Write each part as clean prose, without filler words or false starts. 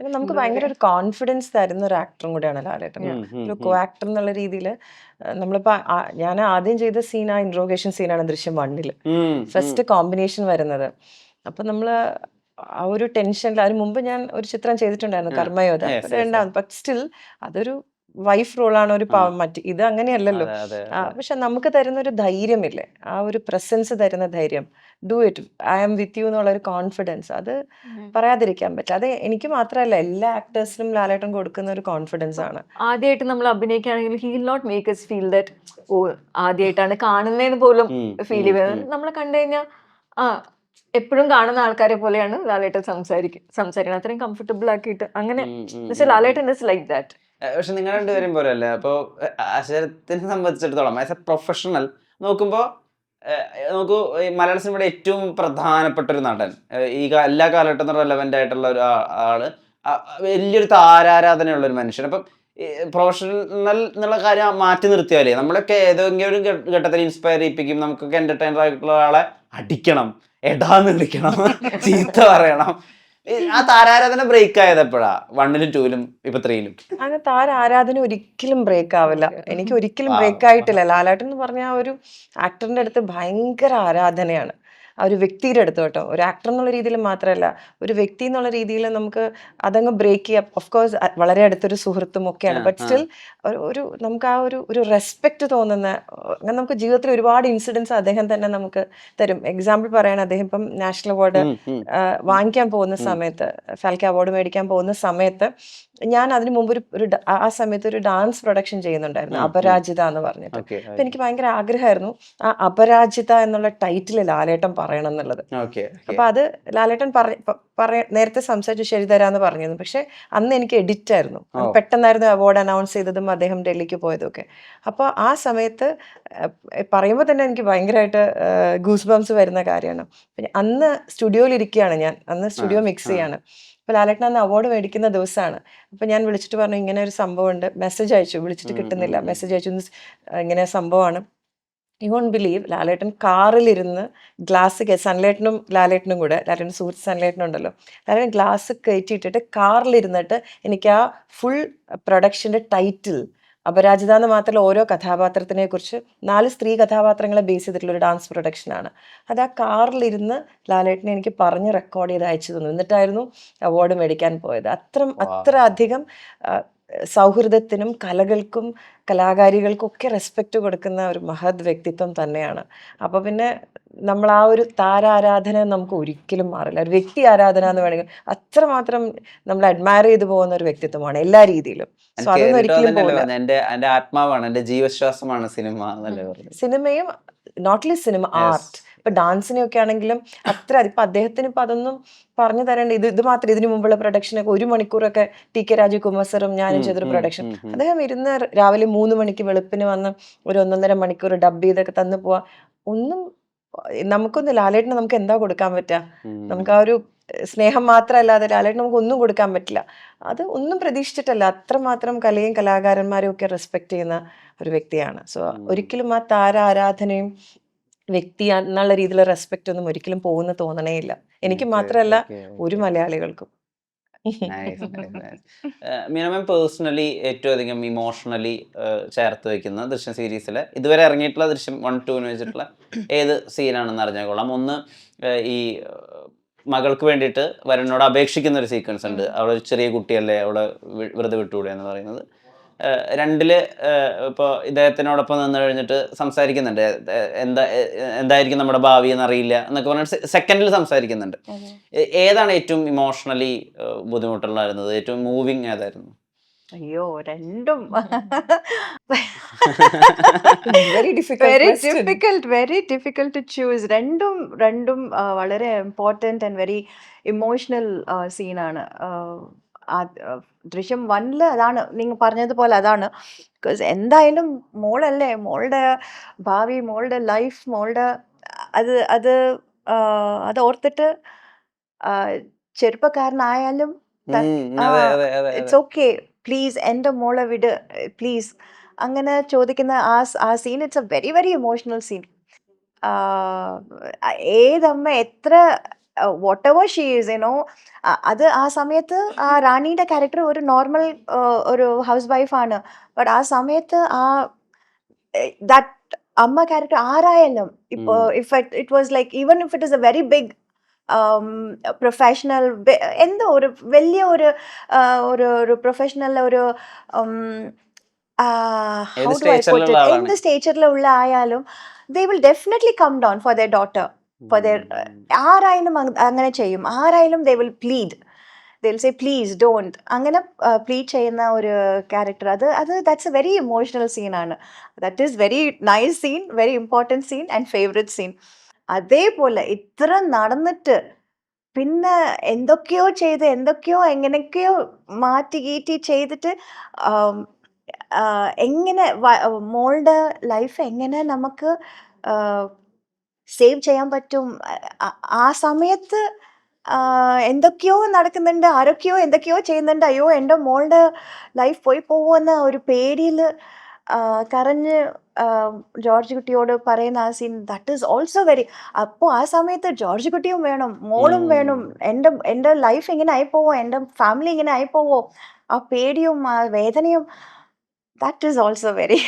പിന്നെ നമുക്ക് എന്താ ഭയങ്കര പറയാ ഒരു കോൺഫിഡൻസ് തരുന്ന ഒരു ആക്ടറും കൂടെയാണ് ലാലേട്ടൻ. ഒരു കോ ആക്ടർ എന്നുള്ള രീതിയിൽ നമ്മളിപ്പോൾ ഞാൻ ആദ്യം ചെയ്ത സീൻ ആ ഇൻട്രോഗേഷൻ സീനാണ് ദൃശ്യം 1-ൽ ഫസ്റ്റ് കോമ്പിനേഷൻ വരുന്നത്. അപ്പം നമ്മൾ ആ ഒരു ടെൻഷനിൽ അതിന് മുമ്പ് ഞാൻ ഒരു ചിത്രം ചെയ്തിട്ടുണ്ടായിരുന്നു കർമ്മയോധ. രണ്ടാമത് ബട്ട് സ്റ്റിൽ അതൊരു വൈഫ് റോളാണ് ഒരു മറ്റ് ഇത് അങ്ങനെയല്ലല്ലോ. പക്ഷെ നമുക്ക് തരുന്ന ഒരു ധൈര്യമില്ലേ, ആ ഒരു പ്രസൻസ് തരുന്ന ധൈര്യം, do it, I am with you എന്നുള്ള ഒരു കോൺഫിഡൻസ്, അത് പറയാതിരിക്കാൻ പറ്റില്ല. അത് എനിക്ക് മാത്രമല്ല എല്ലാ ആക്ടേഴ്സിനും ലാലേട്ടൻ കൊടുക്കുന്ന ഒരു കോൺഫിഡൻസ് ആണ്. ആദ്യമായിട്ട് നമ്മൾ അഭിനയിക്കുകയാണെങ്കിൽ he will not make us feel that ഓ ആദ്യമായിട്ടാണ് കാണുന്നതെന്ന് പോലും ഫീൽ ചെയ്യുന്നത്. നമ്മളെ കണ്ടു കഴിഞ്ഞാൽ ആ എപ്പോഴും കാണുന്ന ആൾക്കാരെ പോലെയാണ് ലാലേട്ടൻ സംസാരിക്കുന്നത്, അത്രയും കംഫർട്ടബിൾ ആക്കിയിട്ട്. അങ്ങനെ ലാലേട്ടൻ ഇസ് ലൈക്ക് ദാറ്റ്. പക്ഷെ നിങ്ങൾ രണ്ടുപേരും പോലെ അല്ലേ? അപ്പോൾ അശരത്തിനെ സംബന്ധിച്ചിടത്തോളം ആസ് എ പ്രൊഫഷണൽ നോക്കുമ്പോൾ നോക്കൂ, ഈ മലയാള സിനിമയുടെ ഏറ്റവും പ്രധാനപ്പെട്ട ഒരു നടൻ, ഈ എല്ലാ കാലഘട്ടത്തിനും റെലവെന്റ് ആയിട്ടുള്ള ഒരു ആള്, വലിയൊരു താരാരാധനയുള്ള ഒരു മനുഷ്യൻ. അപ്പം പ്രൊഫഷണൽ എന്നുള്ള കാര്യം മാറ്റി നിർത്തിയാലേ നമ്മളൊക്കെ ഏതെങ്കിലും ഒരു ഘട്ടത്തിൽ ഇൻസ്പയർ ചെയ്യിപ്പിക്കും. നമുക്കൊക്കെ എന്റർടൈനർ ആയിട്ടുള്ള ആളെ അടിക്കണം, എടാന്ന് വിളിക്കണം, ചീത്ത പറയണം. ആ താരാരാധന ബ്രേക്ക് ആയത് എപ്പോഴാ? 1-ലും 2-ലും ഇപ്പൊ 3-ലും? അങ്ങനെ താരാരാധന ഒരിക്കലും ബ്രേക്ക് ആവില്ല. എനിക്ക് ഒരിക്കലും ബ്രേക്ക് ആയിട്ടില്ല. ലാലേട്ടൻ എന്ന് പറഞ്ഞ ആ ഒരു ആക്ടറിന്റെ അടുത്ത് ഭയങ്കര ആരാധനയാണ്. ആ ഒരു വ്യക്തിയുടെ അടുത്ത് കേട്ടോ, ഒരു ആക്ടർ എന്നുള്ള രീതിയിൽ മാത്രമല്ല, ഒരു വ്യക്തി എന്നുള്ള രീതിയിൽ നമുക്ക് അതങ്ങ് ബ്രേക്ക് ചെയ്യാം. ഓഫ് കോഴ്സ് വളരെ അടുത്തൊരു സുഹൃത്തും ഒക്കെയാണ്. ബട്ട് സ്റ്റിൽ ഒരു നമുക്ക് ആ ഒരു റെസ്പെക്ട് തോന്നുന്ന, അങ്ങനെ നമുക്ക് ജീവിതത്തിൽ ഒരുപാട് ഇൻസിഡൻസ് അദ്ദേഹം തന്നെ നമുക്ക് തരും. എക്സാമ്പിൾ പറയുകയാണ്, അദ്ദേഹം ഇപ്പം നാഷണൽ അവാർഡ് വാങ്ങിക്കാൻ പോകുന്ന സമയത്ത്, ഫാൽക്കെ അവാർഡ് മേടിക്കാൻ പോകുന്ന സമയത്ത്, ഞാൻ അതിന് മുമ്പ് ആ സമയത്ത് ഒരു ഡാൻസ് പ്രൊഡക്ഷൻ ചെയ്യുന്നുണ്ടായിരുന്നു, അപരാജിത എന്ന് പറഞ്ഞിട്ട്. അപ്പൊ എനിക്ക് ഭയങ്കര ആഗ്രഹമായിരുന്നു ആ അപരാജിത എന്നുള്ള ടൈറ്റിൽ ലാലേട്ടൻ പറയണം എന്നുള്ളത്. അപ്പൊ അത് ലാലേട്ടൻ നേരത്തെ സംസാരിച്ചു ശരി തരാന്ന് പറഞ്ഞിരുന്നു. പക്ഷെ അന്ന് എനിക്ക് എഡിറ്റ് ആയിരുന്നു, പെട്ടെന്നായിരുന്നു അവാർഡ് അനൗൺസ് ചെയ്തതും അദ്ദേഹം ഡൽഹിക്ക് പോയതും ഒക്കെ. അപ്പോൾ ആ സമയത്ത് പറയുമ്പോൾ തന്നെ എനിക്ക് ഭയങ്കരമായിട്ട് ഗൂസ് ബംസ് വരുന്ന കാര്യമാണ്. അന്ന് സ്റ്റുഡിയോയിൽ ഇരിക്കുകയാണ് ഞാൻ, അന്ന് സ്റ്റുഡിയോ മിക്സ് ചെയ്യാണ്. അപ്പോൾ ലാലേട്ടൻ അന്ന് അവാർഡ് മേടിക്കുന്ന ദിവസമാണ്. അപ്പോൾ ഞാൻ വിളിച്ചിട്ട് പറഞ്ഞു ഇങ്ങനെ ഒരു സംഭവം ഉണ്ട്, മെസ്സേജ് അയച്ചു, വിളിച്ചിട്ട് കിട്ടുന്നില്ല, മെസ്സേജ് അയച്ചു, ഇങ്ങനെ സംഭവമാണ്. യു വോണ്ട് ബിലീവ്, ലാലേട്ടൻ കാറിലിരുന്ന് ഗ്ലാസ് സൺലേട്ടനും ലാലേട്ടനും കൂടെ, ലാലേട്ടൻ സുഹൃത്ത് സൺലേട്ടനും ഉണ്ടല്ലോ, ലാലേട്ടൻ ഗ്ലാസ് കയറ്റിയിട്ടിട്ട് കാറിലിരുന്നിട്ട് എനിക്ക് ആ ഫുൾ പ്രൊഡക്ഷൻ്റെ ടൈറ്റിൽ, അപരാജിത എന്ന് മാത്രമല്ല ഓരോ കഥാപാത്രത്തിനെ കുറിച്ച് 4 സ്ത്രീ കഥാപാത്രങ്ങളെ ബേസ് ചെയ്തിട്ടുള്ള ഒരു ഡാൻസ് പ്രൊഡക്ഷനാണ്. അത് ആ കാറിലിരുന്ന് ലാലേട്ടനെ എനിക്ക് പറഞ്ഞ് റെക്കോർഡ് ചെയ്ത് അയച്ചു തന്നു. എന്നിട്ടായിരുന്നു അവാർഡ് മേടിക്കാൻ പോയത്. അത്ര അധികം സൗഹൃദത്തിനും കലകൾക്കും കലാകാരികൾക്കും ഒക്കെ റെസ്പെക്റ്റ് കൊടുക്കുന്ന ഒരു മഹത് വ്യക്തിത്വം തന്നെയാണ്. അപ്പോൾ പിന്നെ നമ്മൾ ആ ഒരു താരാരാധന നമുക്ക് ഒരിക്കലും മാറില്ല. ഒരു വ്യക്തി ആരാധന എന്ന് വേണമെങ്കിൽ അത്രമാത്രം നമ്മൾ അഡ്മയർ ചെയ്തു പോകുന്ന ഒരു വ്യക്തിത്വമാണ് എല്ലാ രീതിയിലും. സോ അതൊന്നും ഒരിക്കലും പോകില്ല. എന്റെ ആത്മാവാണ്, എന്റെ ജീവശ്വാസമാണ് സിനിമ എന്നല്ലേ പറഞ്ഞത്. സിനിമയും നോട്ട് ലീസ്റ്റ് സിനിമ, ആർട്ട്. ഇപ്പൊ ഡാൻസിനെയൊക്കെ ആണെങ്കിലും അത്ര ഇപ്പൊ അദ്ദേഹത്തിന് ഇപ്പൊ അതൊന്നും പറഞ്ഞു തരേണ്ട. ഇത് മാത്രം, ഇതിനു മുമ്പുള്ള പ്രൊഡക്ഷനൊക്കെ 1 മണിക്കൂറൊക്കെ ടി കെ രാജകുമാർ സാറും ഞാനും ചെയ്തൊരു പ്രൊഡക്ഷൻ, അദ്ദേഹം ഇരുന്ന് രാവിലെ 3 മണിക്ക് വെളുപ്പിന് വന്ന് ഒരു 1.5 മണിക്കൂർ ഡബ് ചെയ്തൊക്കെ തന്നു പോവാ. ഒന്നും നമുക്കൊന്നും ലാലേട്ടന് നമുക്ക് എന്താ കൊടുക്കാൻ പറ്റുക? നമുക്ക് ആ ഒരു സ്നേഹം മാത്രമല്ലാതെ ലാലേട്ടന് നമുക്ക് ഒന്നും കൊടുക്കാൻ പറ്റില്ല. അത് ഒന്നും പ്രതീക്ഷിച്ചിട്ടല്ല, അത്രമാത്രം കലയും കലാകാരന്മാരെയും ഒക്കെ റെസ്പെക്ട് ചെയ്യുന്ന ഒരു വ്യക്തിയാണ്. സോ ഒരിക്കലും ആ ആരാധനയും വ്യക്തി എന്നുള്ള രീതിയിലുള്ള റെസ്പെക്റ്റ് ഒന്നും ഒരിക്കലും പോകുന്ന തോന്നണേ ഇല്ല, എനിക്ക് മാത്രമല്ല ഒരു മലയാളികൾക്കും. മിനിമം പേഴ്സണലി ഏറ്റവും അധികം ഇമോഷണലി ചേർത്ത് വെക്കുന്ന ദൃശ്യം സീരീസിലെ ഇതുവരെ ഇറങ്ങിയിട്ടുള്ള ദൃശ്യം 1-2 വെച്ചിട്ടുള്ള ഏത് സീനാണെന്ന് അറിഞ്ഞാൽ കൊള്ളാം. ഒന്ന്, ഈ മകൾക്ക് വേണ്ടിയിട്ട് വരുണിനോട് അപേക്ഷിക്കുന്ന ഒരു സീക്വൻസ് ഉണ്ട്. അവളൊരു ചെറിയ കുട്ടിയല്ലേ, അവളെ വെറുതെ വിട്ടുകൂടെ എന്ന് പറയുന്നത്. 2-ല് ഇപ്പോൾ ഇദ്ദേഹത്തിനോടൊപ്പം നിന്ന് കഴിഞ്ഞിട്ട് സംസാരിക്കുന്നുണ്ട്, എന്തായിരിക്കും നമ്മുടെ ഭാവി എന്നറിയില്ല എന്നൊക്കെ പറഞ്ഞിട്ട് 2nd സംസാരിക്കുന്നുണ്ട്. ഏതാണ് ഏറ്റവും ഇമോഷണലി ബുദ്ധിമുട്ടുള്ളായിരുന്നത്? ഏറ്റവും മൂവിങ് ഏതായിരുന്നു? അയ്യോ, രണ്ടും വെരി ഡിഫിക്കൽട്ട് ടു ചൂസ്. രണ്ടും വളരെ ഇമ്പോർട്ടൻറ്റ് ആൻഡ് വെരി ഇമോഷണൽ സീനാണ്. ദൃശ്യം 1-ൽ അതാണ് നിങ്ങൾ പറഞ്ഞതുപോലെ, അതാണ്. ബിക്കോസ് എന്തായാലും മോളല്ലേ, മോളുടെ ഭാവി, മോളുടെ ലൈഫ്, മോളുടെ അത് അത് അത് ഓർത്തിട്ട് ചെറുപ്പക്കാരനായാലും ഇറ്റ്സ് ഓക്കെ, പ്ലീസ് എൻ്റെ മോളെ വിട് പ്ലീസ്, അങ്ങനെ ചോദിക്കുന്ന ആ scene, it's a very very emotional scene. ഏതമ്മ എത്ര whatever she is, you know, അത് ആ സമയത്ത് ആ റാണിയുടെ ക്യാരക്ടർ ഒരു നോർമൽ ഒരു ഹൗസ് വൈഫാണ്. ബട്ട് ആ സമയത്ത് ആ ദാറ്റ് അമ്മ ക്യാരക്ടർ ആരായാലും ഇപ്പോൾ if it was like even if it is a very big professional, എന്തോ ഒരു വലിയ ഒരു ഒരു പ്രൊഫഷണൽ ഒരു ഏത് സ്റ്റേച്ചറിലുള്ള ആളാണ്? എന്ത് സ്റ്റേച്ചറിലുള്ള ആയാലും they will definitely come down for their daughter, for their ആരായാലും അങ്ങനെ ചെയ്യും. ആരായാലും they will plead, they'll say please don't, അങ്ങനെ plead ചെയ്യുന്ന ഒരു ക്യാരക്ടർ. അത് that's a very emotional scene ആണ്. that is very nice scene, very important scene and favorite scene. അതേപോലെ ഇത്ര നടന്നിട്ട് പിന്നെ എന്തൊക്കെയോ ചെയ്ത് എന്തൊക്കെയോ എങ്ങനെയൊക്കെയോ മാറ്റി കീറ്റി ചെയ്തിട്ട് എങ്ങനെ മോളുടെ ലൈഫ് എങ്ങനെ നമുക്ക് സേവ് ചെയ്യാൻ പറ്റും. ആ സമയത്ത് എന്തൊക്കെയോ നടക്കുന്നുണ്ട്, ആരൊക്കെയോ എന്തൊക്കെയോ ചെയ്യുന്നുണ്ട്. അയ്യോ എൻ്റെ മോളുടെ ലൈഫ് പോയി പോവുമെന്ന ഒരു പേടിയിൽ കരഞ്ഞ് ജോർജ് കുട്ടിയോട് പറയുന്ന ആ scene, that is also very. അപ്പോൾ ആ സമയത്ത് ജോർജ് കുട്ടിയും വേണം, മോളും വേണം. എൻ്റെ ലൈഫ് ഇങ്ങനെ ആയിപ്പോവോ, എൻ്റെ ഫാമിലി ഇങ്ങനെ ആയിപ്പോവോ, ആ പേടിയും ആ വേദനയും, ദാറ്റ് ഈസ് ഓൾസോ വെരി.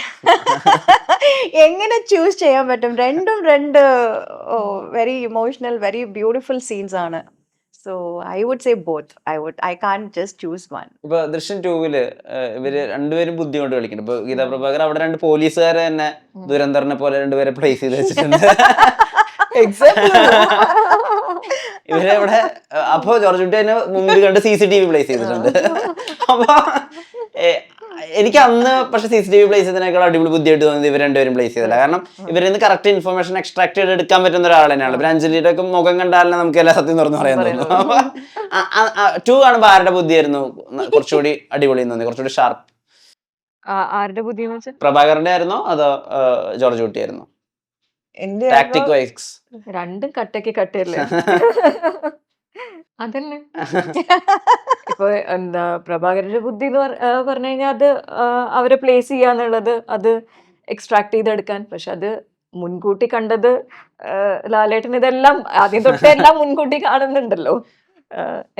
എങ്ങനെ ചൂസ് ചെയ്യാൻ പറ്റും? രണ്ടും രണ്ട് very emotional, very beautiful scenes ആണ്. So I would say both. I can't just choose one. ഇപ്പൊ ദൃശ്യം 2-ല് ഇവര് രണ്ടുപേരും ബുദ്ധി കൊണ്ട് കളിക്കുന്നുണ്ട്. ഇപ്പൊ ഗീതാ പ്രഭാകർ അവിടെ രണ്ട് പോലീസുകാരെ തന്നെ ദുരന്തറിനെ പോലെ രണ്ടുപേരെ പ്ലേസ് ചെയ്ത് വെച്ചിട്ടുണ്ട്. ഇവരെ ഇവിടെ അപ്പൊ ജോർജ് കുട്ടി തന്നെ മുമ്പിൽ കണ്ട് CCTV പ്ലേസ് ചെയ്തിട്ടുണ്ട്. അപ്പൊ എനിക്ക് അന്ന് പക്ഷെ CCTV പ്ലേസ് ചെയ്തതിനേക്കാൾ അടിപൊളി ബുദ്ധിയായിട്ട് തോന്നിയത് ഇവർ രണ്ടുപേരും പ്ലേസ് ചെയ്തില്ല. കാരണം ഇവരിൽ നിന്ന് കറക്റ്റ് ഇൻഫർമേഷൻ എക്സ്ട്രാക്ട് ചെയ്ത് എടുക്കാൻ പറ്റുന്ന ഒരാൾ തന്നെയാണ്. പിന്നെ അഞ്ജലിയുടെ ഒക്കെ മുഖം കണ്ടാലും നമുക്ക് എല്ലാ സത്യം തുറന്നു പറയാൻ തോന്നുന്നു. അപ്പൊ 2 കാണുമ്പോ ആരുടെ ബുദ്ധിയായിരുന്നു കുറച്ചുകൂടി അടിപൊളി തോന്നി, കുറച്ചുകൂടി ഷാർപ്പ്? ആരുടെ ബുദ്ധി എന്ന് വെച്ചാൽ പ്രഭാകരന്റെ ആയിരുന്നോ അതോ ജോർജ് കുട്ടി ആയിരുന്നോ? എന്റെ ടാക്ടിക് വൈസ് രണ്ടും കട്ടയ്ക്ക് കട്ടയല്ലേ. അതന്നെ ഇപ്പൊ എന്താ പ്രഭാകരന്റെ ബുദ്ധി എന്ന് പറഞ്ഞു കഴിഞ്ഞാൽ അത് അവരെ പ്ലേസ് ചെയ്യാന്നുള്ളത്, അത് എക്സ്ട്രാക്ട് ചെയ്തെടുക്കാൻ. പക്ഷെ അത് മുൻകൂട്ടി കണ്ടത് ലാലേട്ടൻ ഇതെല്ലാം ആദ്യം തൊട്ടേ എല്ലാം മുൻകൂട്ടി കാണുന്നുണ്ടല്ലോ.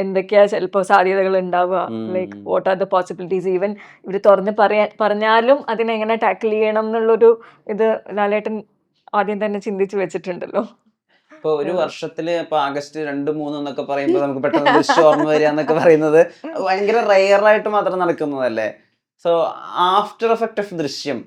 എന്തൊക്കെയാ ചിലപ്പോ സാധ്യതകൾ ഉണ്ടാവുക, like what are the possibilities. Even ഇവര് തുറന്ന് പറഞ്ഞാലും അതിനെങ്ങനെ ടാക്കിൾ ചെയ്യണം എന്നുള്ളൊരു ഇത് ലാലേട്ടൻ ആദ്യം തന്നെ ചിന്തിച്ചു വെച്ചിട്ടുണ്ടല്ലോ. ഇപ്പൊ ഒരു വർഷത്തില് ഇപ്പൊ ആഗസ്റ്റ് 2, 3 എന്നൊക്കെ പറയുമ്പോൾ നമുക്ക് പെട്ടെന്ന് ദൃശ്യം ഓർമ്മ വരിക എന്നൊക്കെ പറയുന്നത് ഭയങ്കര റെയറായിട്ട് മാത്രം നടക്കുന്നതല്ലേ. സോ ആഫ്റ്റർ എഫക്ട് ഓഫ് ദൃശ്യം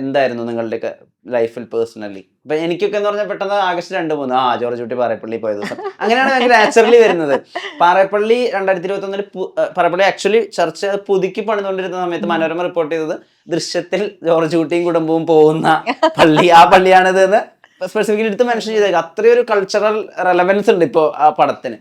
എന്തായിരുന്നു നിങ്ങളുടെയൊക്കെ ലൈഫിൽ പേഴ്സണലി? ഇപ്പൊ എനിക്കൊക്കെ എന്ന് പറഞ്ഞാൽ പെട്ടെന്ന് ആഗസ്റ്റ് 2, 3 ജോർജ് കുട്ടി പാറേപ്പള്ളി പോയ ദിവസം അങ്ങനെയാണ് ഭയങ്കര നാച്ചുറലി വരുന്നത്. പാറേപ്പള്ളി 2021 പാറേപ്പള്ളി ആക്ച്വലി ചർച്ച പുതുക്കി പണിതുകൊണ്ടിരുന്ന സമയത്ത് മനോരമ റിപ്പോർട്ട് ചെയ്തത് ദൃശ്യത്തിൽ ജോർജ് കുട്ടിയും കുടുംബവും പോകുന്ന പള്ളി ആ പള്ളിയാണിത് എന്ന് സ്പെസിഫിക്കലി എടുത്ത് മെൻഷൻ ചെയ്തേക്കാം. അത്രയൊരു കൾച്ചറൽ റെലവൻസ് ഉണ്ട് ഇപ്പോൾ ആ പടത്തിന്.